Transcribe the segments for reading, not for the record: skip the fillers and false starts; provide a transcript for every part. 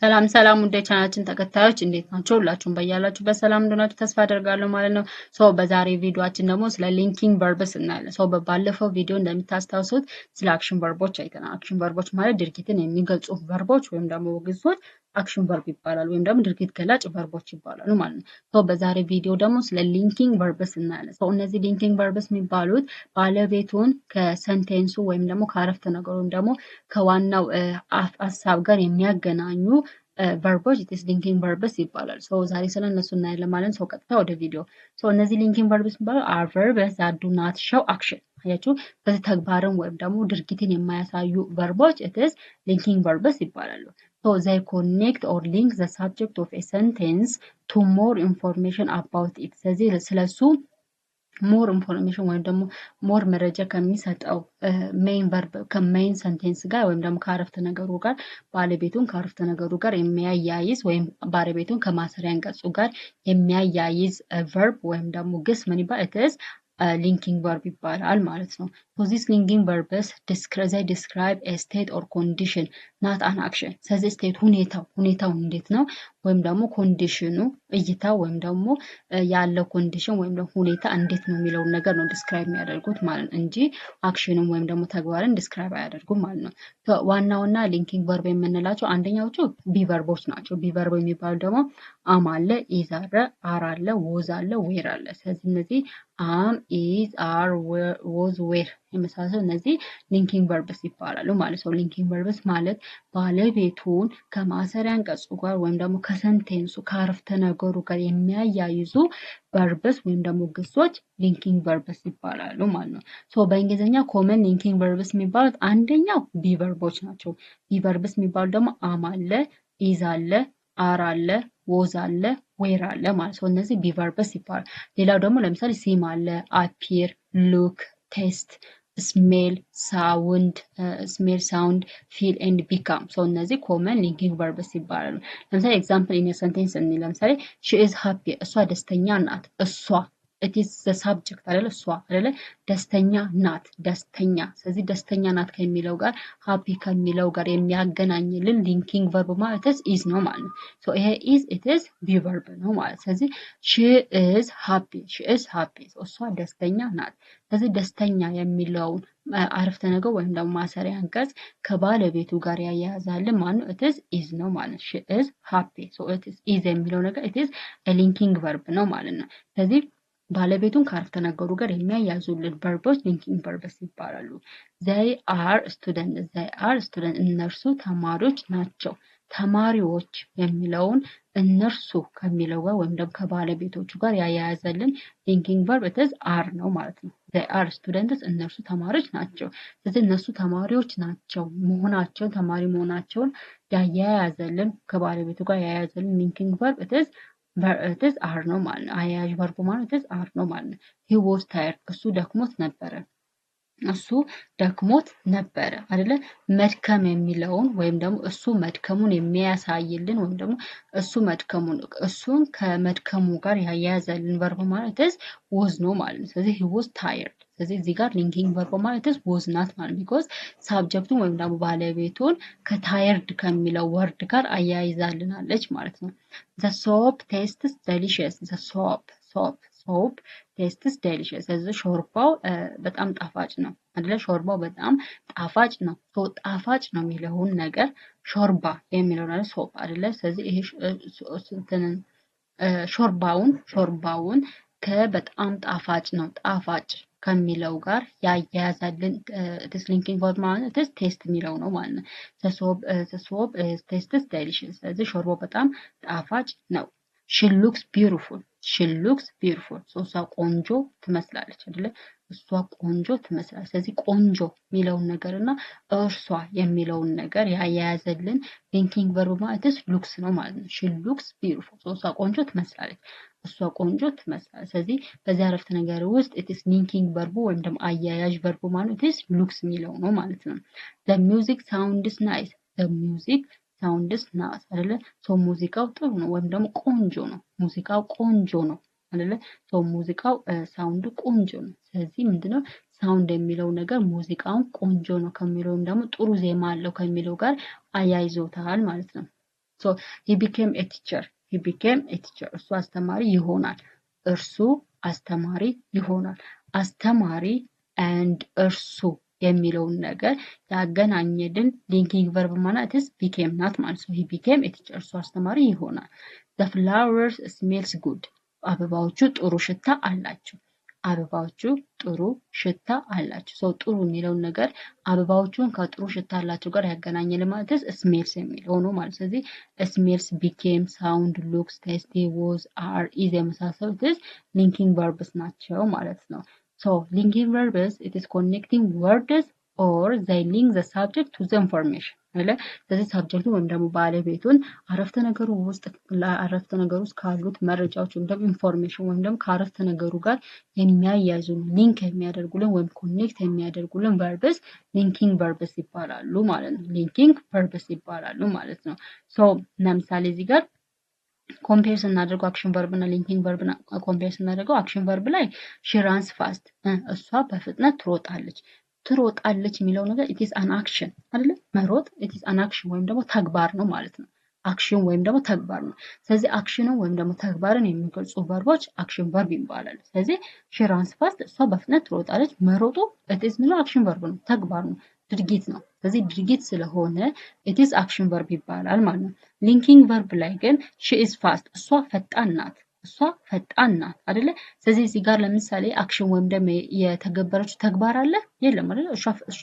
ሰላም ሰላም ውድ የቻናላችን ተከታዮች እንዴት ናቸው? ሁላችሁም በያላችሁበት ሰላም እንደሆናችሁ ተስፋ አደርጋለሁ ማለት ነው። በዛሬ ቪዲዮአችን ደግሞ ስለ ሊንኪንግ ቨርብስ እናያለን። በባለፈው ቪዲዮ እንደምታስታውሱት ስለ አክሽን ቨርቦች አይተናል። አክሽን ቨርቦች ማለት ድርጊትን የሚገልጹ ቨርቦች ወይም ደግሞ ግሶች አክሽን ቨርብ ይባላሉ፣ ወይም ደግሞ ድርጊት ገላጭ ቨርቦች ይባላሉ ማለት ነው። በዛሬ ቪዲዮ ደግሞ ስለ ሊንኪንግ ቨርብስ እናያለን። እነዚህ ሊንኪንግ ቨርብስ የሚባሉት ባለቤቱን ከሰንቴንሱ ወይም ደግሞ ከአረፍተ ነገሩ ወይም ደግሞ ከዋናው ሀሳብ ጋር የሚያገናኙ ቨርቦች ኢትስ ሊንኪንግ ቨርብስ ይባላል። ዛሬ ስለነሱ እናያለን ማለት ነው። ቀጥታ ወደ ቪዲዮ። እነዚህ ሊንኪንግ ቨርብስ የሚባሉ አር ቨርብስ ዛት ዱ ናት ሾው አክሽን። አያችሁ፣ በዚህ ተግባርን ወይም ደግሞ ድርጊትን የማያሳዩ ቨርቦች ኢትስ ሊንኪንግ ቨርብስ ይባላሉ። they connect or link the subject of a sentence to more information about it። ስለዚህ ስለሱ ሞር ኢንፎርሜሽን ወይም ደግሞ ሞር መረጃ ከሚሰጠው ሜይን ቨርብ ከሜይን ሰንቴንስ ጋር ወይም ደግሞ ከአረፍተ ነገሩ ጋር ባለቤቱን ከአረፍተ ነገሩ ጋር የሚያያይዝ ወይም ባለቤቱን ከማሰሪያ አንቀጹ ጋር የሚያያይዝ ቨርብ ወይም ደግሞ ግስ ምን ይባላል? ኢትስ ሊንኪንግ ቨርብ ይባላል ማለት ነው። this linking verbs describe a state or condition not an action። ስለዚህ ስቴት ሁኔታው እንዴት ነው ወይም ደግሞ ኮንዲሽኑ እይታ ወይም ደግሞ ያለው ኮንዲሽን ወይም ደግሞ ሁኔታ እንዴት ነው የሚለውን ነገር ነው ዲስክራይብ የሚያደርጉት ማለት ነው እንጂ አክሽንም ወይም ደግሞ ተግባርን ዲስክራይብ አያደርጉም ማለት ነው። ዋናውና ሊንኪንግ ቨርብ የምንላቸው አንደኛዎቹ ቢ ቨርቦች ናቸው። ቢ ቨርብ የሚባሉ ደግሞ አም አለ፣ ኢዝ አለ፣ አር አለ፣ ወዝ አለ፣ ዌር አለ። ስለዚህ እነዚህ አም፣ ኢዝ፣ አር፣ ወዝ፣ ዌር የመሳሰሉ እነዚህ ሊንኪንግ ቨርብስ ይባላሉ ማለት ነው። ሊንኪንግ ቨርብስ ማለት ባለቤቱን ከማሰሪያ አንቀጹ ጋር ወይም ደግሞ ከሰንቴንሱ ከአረፍተ ነገሩ ጋር የሚያያይዙ ቨርብስ ወይም ደግሞ ግሶች ሊንኪንግ ቨርብስ ይባላሉ ማለት ነው። በእንግሊዝኛ ኮመን ሊንኪንግ ቨርብስ የሚባሉት አንደኛው ቢ ቨርቦች ናቸው። ቢ ቨርብስ የሚባሉ ደግሞ አም አለ፣ ኢዝ አለ፣ አር አለ፣ ወዝ አለ፣ ዌር አለ ማለት ነው። እነዚህ ቢ ቨርብስ ይባላል። ሌላው ደግሞ ለምሳሌ ሲም አለ፣ አፒር፣ ሉክ፣ ቴስት፣ ስሜል ሳውንድ ፊል ኤንድ ቢካም። እነዚህ ኮመን ሊንኪንግ ቨርብስ ይባላሉ። ለምሳሌ ኤግዛምፕል ኢን ሰንቴንስ እንይ። ለምሳሌ ሺ ኢዝ ሃፒ፣ እሷ ደስተኛ ናት። እሷ it is the subject አይደለ? እሷ አይደለ? ደስተኛ ናት፣ ደስተኛ። ስለዚህ ደስተኛ ናት ከሚለው ጋር ሃፒ ከሚለው ጋር የሚያገናኝልን ሊንኪንግ ቨርብ ማለት ኢዝ ነው ማለት ነው። ይሄ ኢዝ it is ቢ ቨርብ ነው ማለት። ስለዚህ she is happy እሷ ደስተኛ ናት። ስለዚህ ደስተኛ የሚለውን አረፍተ ነገር ወይም ደግሞ ማሰሪያ አንቀጽ ከባለቤቱ ጋር ያያያዛልን ማለት ነው። it is is ነው ማለት she is happy it is is የሚለው ነገር it is a linking verb ነው ማለት ነው። ስለዚህ ባለቤቱን ከአረፍተ ነገሩ ጋር የሚያያዙልን ቨርቦች ሊንኪንግ ቨርብስ ይባላሉ። they are student እነርሱ ተማሪዎች ናቸው። ተማሪዎች የሚለውን እነርሱ ከሚለው ጋር ወይም ደግሞ ከባለቤቶቹ ጋር ያያያዘልን ሊንኪንግ ቨርብ it is are ነው ማለት ነው። they are students እነርሱ ተማሪዎች ናቸው። ስለዚህ እነሱ ተማሪዎች ናቸው መሆናቸውን ተማሪ መሆናቸውን ያያያዘልን ከባለቤቱ ጋር ያያያዘልን ሊንኪንግ ቨርብ it is are ነው ማለት ነው። አያያዥ ቨርቡ ማለት it is are ነው ማለት ነው። he was tired እሱ ደክሞት ነበረ አይደለ? መድከም የሚለውን ወይም ደግሞ እሱ መድከሙን የሚያሳይልን ወይም ደግሞ እሱን ከመድከሙ ጋር ያያያዘልን ቨርብ ማለት it is was ነው ማለት ነው። ስለዚህ he was tired። ስለዚህ እዚህ ጋር ሊንኪንግ ቨርብ ማለት it is was ናት ማለት ቢኮዝ ሳብጀክቱን ወይም ደግሞ ባለቤቱን ከታየርድ ከሚለው ወርድ ጋር አያይዛልናለች ማለት ነው። the soap tastes delicious soap tastes delicious። ስለዚህ ሾርባው በጣም ጣፋጭ ነው አይደለ? ሾርባው በጣም ጣፋጭ ነው። ጣፋጭ ነው የሚለውን ነገር ሾርባ የሚለው ነገር ሶፕ አይደለ? ስለዚህ ይሄ ሾርባውን ከበጣም ጣፋጭ ነው ጣፋጭ ከሚለው ጋር ያያያዛልን ሊንኪንግ ቨርብ ማለት ቴስት የሚለው ነው ማለት ነው። the soap tastes delicious። ስለዚህ ሾርባው በጣም ጣፋጭ ነው። she looks beautiful እሷ ቆንጆ ትመስላለች አይደለ? እሷ ቆንጆ ትመስላለች። ስለዚህ ቆንጆ የሚለውን ነገር እና እርሷ የሚለውን ነገር ያያያዘልን ሊንኪንግ ቨርብ ማለት ሉክስ ነው ማለት ነው። she looks beautiful እሷ ቆንጆ ትመስላለች። ስለዚህ በዚህ አረፍተ ነገር ውስጥ it is ሊንኪንግ ቨርቡ ወይም ደግሞ አያያዥ ቨርቡ ማለት it is ሉክስ የሚለው ነው ማለት ነው። the music sounds nice አይደለ? ሙዚቃው ጥሩ ነው ወይም ደግሞ ቆንጆ ነው። ሙዚቃው ቆንጆ ነው አይደለ? ሙዚቃው ሳውንዱ ቆንጆ ነው። ስለዚህ ምንድነው ሳውንድ የሚለው ነገር ሙዚቃውን ቆንጆ ነው ከሚለው ወይም ደግሞ ጥሩ ዜማ አለው ከሚለው ጋር አያይዞታል ማለት ነው። So he became a teacher. He became a teacher. እሱ አስተማሪ ይሆናል። እርሱ አስተማሪ ይሆናል። አስተማሪ and እርሱ የሚለውን ነገር ያገናኘልን ሊንኪንግ ቨርብ ማለት became ናት ማለት ነው። he became a teacher እርሱ አስተማሪ ይሆናል። the flowers smells good አበባዎቹ ጥሩ ሽታ አላቸው። አበባዎቹ ጥሩ ሽታ አላቸው። ሰው ጥሩ የሚለውን ነገር አበባዎቹን ከጥሩ ሽታ አላቸው ጋር ያገናኘል ማለት ስሜልስ የሚለው ነው ማለት። ስለዚህ ስሜልስ፣ ቢኬም፣ ሳውንድ፣ ሉክስ፣ ቴስቲ፣ ወዝ፣ አር፣ ኢዝ የመሳሰሉት ሊንኪንግ ቨርብስ ናቸው ማለት ነው። ሶ ሊንኪንግ ቨርብስ ኢት ኢዝ ኮኔክቲንግ ወርድስ ኦር ዘይ ሊንክ ዘ ሳብጀክት ቱ ዘ ኢንፎርሜሽን አለ። ስለዚህ ሳብጀክቱ ወይም ደግሞ ባለቤቱን አረፍተ ነገሩ ውስጥ አረፍተ ነገሩ ውስጥ ካሉት መረጃዎች ወይም ደግሞ ኢንፎርሜሽን ወይም ደግሞ ከአረፍተ ነገሩ ጋር የሚያያዙ ሊንክ የሚያደርጉልን ወይም ኮኔክት የሚያደርጉልን ቨርብስ ሊንኪንግ ቨርብስ ይባላሉ ማለት ነው። ሊንኪንግ ቨርብስ ይባላሉ ማለት ነው። ሶ ለምሳሌ እዚህ ጋር ኮምፔር ስናደርገው አክሽን ቨርብ እና ሊንኪንግ ቨርብ ኮምፔር ስናደርገው አክሽን ቨርብ ላይ ሺ ራንስ ፋስት እሷ በፍጥነት ትሮጣለች። ትሮጣለች የሚለው ነገር it is an action አይደለ? መሮጥ it is an action ወይም ደግሞ ተግባር ነው ማለት ነው። አክሽን ወይም ደግሞ ተግባር ነው። ስለዚህ አክሽንን ወይም ደግሞ ተግባርን የሚገልጹ ቨርቦች አክሽን ቨርብ ይባላሉ። ስለዚህ she runs fast እሷ በፍጥነት ትሮጣለች። መሮጡ it is ምንለው አክሽን ቨርብ ነው፣ ተግባር ነው፣ ድርጊት ነው። ስለዚህ ድርጊት ስለሆነ it is አክሽን ቨርብ ይባላል ማለት ነው። ሊንኪንግ ቨርብ ላይ ግን she is fast እሷ ፈጣን ናት። እሷ ፈጣን ናት አይደለ? ስለዚህ እዚህ ጋር ለምሳሌ አክሽን ወይም ደግሞ የተገበረችው ተግባር አለ የለም አይደለ?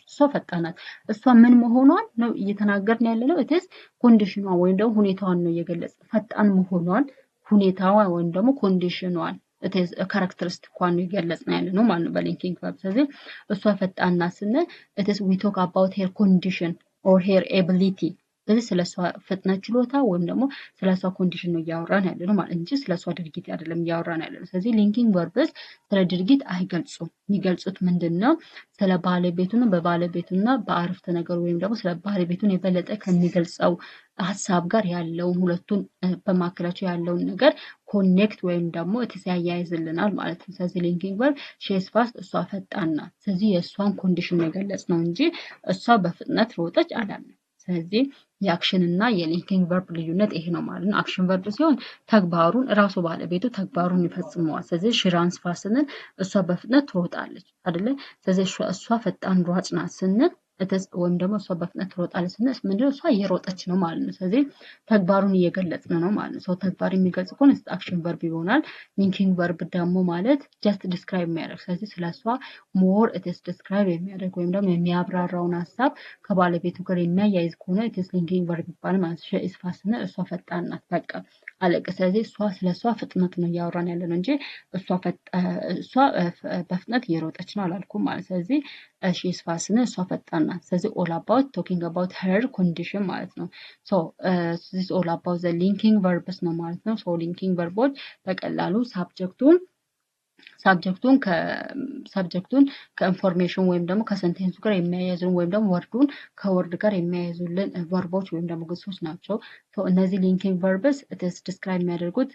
እሷ ፈጣን ናት። እሷ ምን መሆኗን ነው እየተናገርን ያለነው። እትስ ኮንዲሽኗ ወይም ደግሞ ሁኔታዋን ነው እየገለጽን ፈጣን መሆኗን ሁኔታዋ ወይም ደግሞ ኮንዲሽኗን እትስ ካራክተሪስቲኳን ነው እየገለጽን ያለነው ማለት ነው በሊንኪንግ ቨርብ። ስለዚህ እሷ ፈጣን ናት ስንል እትስ ዊ ቶክ አባውት ሄር ኮንዲሽን ኦር ሄር ኤቢሊቲ ስለዚህ ስለሷ ፍጥነት ችሎታ ወይም ደግሞ ስለሷ ኮንዲሽን ነው እያወራን ያለነው ማለት እንጂ ስለሷ ድርጊት አይደለም እያወራን ያለነው። ስለዚህ ሊንኪንግ ቨርብስ ስለ ድርጊት አይገልጹም። የሚገልጹት ምንድነው? ስለ ባለቤቱና በባለቤቱና በአረፍተ ነገሩ ወይም ደግሞ ስለ ባለቤቱን የበለጠ ከሚገልጸው ሀሳብ ጋር ያለውን ሁለቱን በማከላቸው ያለውን ነገር ኮኔክት ወይም ደግሞ ያያይዝልናል ማለት ነው። ስለዚህ ሊንኪንግ ቨርብ ሺ ኢዝ ፋስት እሷ ፈጣን ናት። ስለዚህ የእሷን ኮንዲሽን ነው የገለጽነው እንጂ እሷ በፍጥነት ሮጠች አላልንም። ስለዚህ የአክሽን እና የሊንኪንግ ቨርብ ልዩነት ይሄ ነው ማለት ነው። አክሽን ቨርብ ሲሆን ተግባሩን ራሱ ባለቤቱ ተግባሩን ይፈጽመዋል። ስለዚህ ሺ ራንስ ፋስት ስንል እሷ በፍጥነት ትሮጣለች አይደለ? ስለዚህ እሷ ፈጣን ሯጭ ናት ስንል ወይም ደግሞ እሷ በፍጥነት ትሮጣለች ስንል ምንድነው? እሷ እየሮጠች ነው ማለት ነው። ስለዚህ ተግባሩን እየገለጽን ነው ማለት ነው። ሰው ተግባር የሚገልጽ ከሆነ አክሽን ቨርብ ይሆናል። ሊንኪንግ ቨርብ ደግሞ ማለት ጀስት ዲስክራይብ የሚያደርግ ስለዚህ ስለሷ ሞር ኢትስ ዲስክራይብ የሚያደርግ ወይም ደግሞ የሚያብራራውን ሀሳብ ከባለቤቱ ጋር የሚያያይዝ ከሆነ ኢትስ ሊንኪንግ ቨርብ ይባላል ማለት ነው። ሺ ኢዝ ፋስት ስንል እሷ ፈጣን ናት በቃ አለቀ። ስለዚህ ስለሷ ፍጥነት ነው እያወራን ያለነው እንጂ እሷ በፍጥነት እየሮጠች ነው አላልኩም ማለት። ስለዚህ ሺ ኢዝ ፋስት ስንል እሷ ፈጣን ናት። ስለዚህ ኦል አባውት ቶኪንግ አባውት ሄር ኮንዲሽን ማለት ነው። ሶ ዚስ ኦል አባውት ዘ ሊንኪንግ ቨርብስ ነው ማለት ነው። ሶ ሊንኪንግ ቨርቦች በቀላሉ ሳብጀክቱን ከኢንፎርሜሽን ወይም ደግሞ ከሰንቴንሱ ጋር የሚያያዙልን ወይም ደግሞ ወርዱን ከወርድ ጋር የሚያያዙልን ቨርቦች ወይም ደግሞ ግሶች ናቸው። እነዚህ ሊንኪንግ ቨርብስ ዲስክራይብ የሚያደርጉት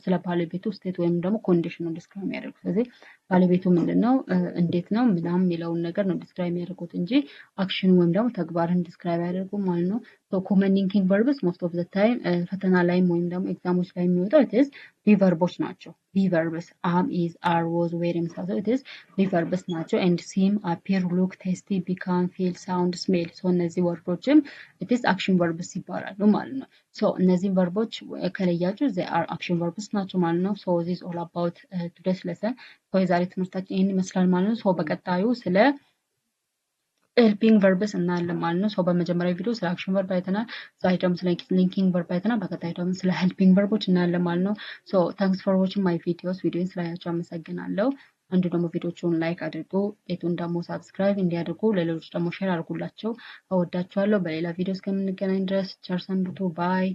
ስለ ባለቤቱ ስቴት ወይም ደግሞ ኮንዲሽን ነው ዲስክራይብ የሚያደርጉት። ስለዚህ ባለቤቱ ምንድነው፣ እንዴት ነው ምናምን የሚለውን ነገር ነው ዲስክራይብ የሚያደርጉት እንጂ አክሽን ወይም ደግሞ ተግባርን ዲስክራይብ አያደርጉም ማለት ነው። ኮመን ሊንኪንግ ቨርብስ ሞስት ኦፍ ዘ ታይም ፈተና ላይም ወይም ደግሞ ኤግዛሞች ላይ የሚወጣው ኢትስ ቪቨርቦች ናቸው። ቪቨርብስ አም፣ ኢዝ፣ አር፣ ወዝ፣ ዌር የመሳሰሉ ኢትስ ቪቨርብስ ናቸው። ኤንድ ሲም፣ አፒር፣ ሉክ፣ ቴስቲ፣ ቢካም፣ ፊል፣ ሳውንድ፣ ስሜል እነዚህ ወርዶችም ኢትስ አክሽን ቨርብስ ይባላሉ ማለት ነው። ሶ እነዚህን ቨርቦች ከለያችሁ ዘ አር አክሽን ቨርብስ ናቸው ማለት ነው። ሶ ዚስ ኦል አባውት ቱዴይስ ሌሰን። የዛሬ ትምህርታችን ይህን ይመስላል ማለት ነው። ሶ በቀጣዩ ስለ ሄልፒንግ ቨርብስ እናያለን ማለት ነው። ሰው በመጀመሪያ ቪዲዮ ስለ አክሽን ቨርብ አይተናል። ዛሬ ደግሞ ስለ ሊንኪንግ ቨርብ አይተናል። በቀጣይ ደግሞ ስለ ሄልፒንግ ቨርቦች እናያለን ማለት ነው። ሶ ታንክስ ፎር ዋቺንግ ማይ ቪዲዮስ። ቪዲዮን ስላያችሁ አመሰግናለሁ። አንዱ ደግሞ ቪዲዮቹን ላይክ አድርጉ፣ ቤቱን ደግሞ ሳብስክራይብ እንዲያደርጉ፣ ለሌሎች ደግሞ ሼር አድርጉላቸው። እወዳችኋለሁ። በሌላ ቪዲዮ እስከምንገናኝ ድረስ ቸር ሰንብቱ። ባይ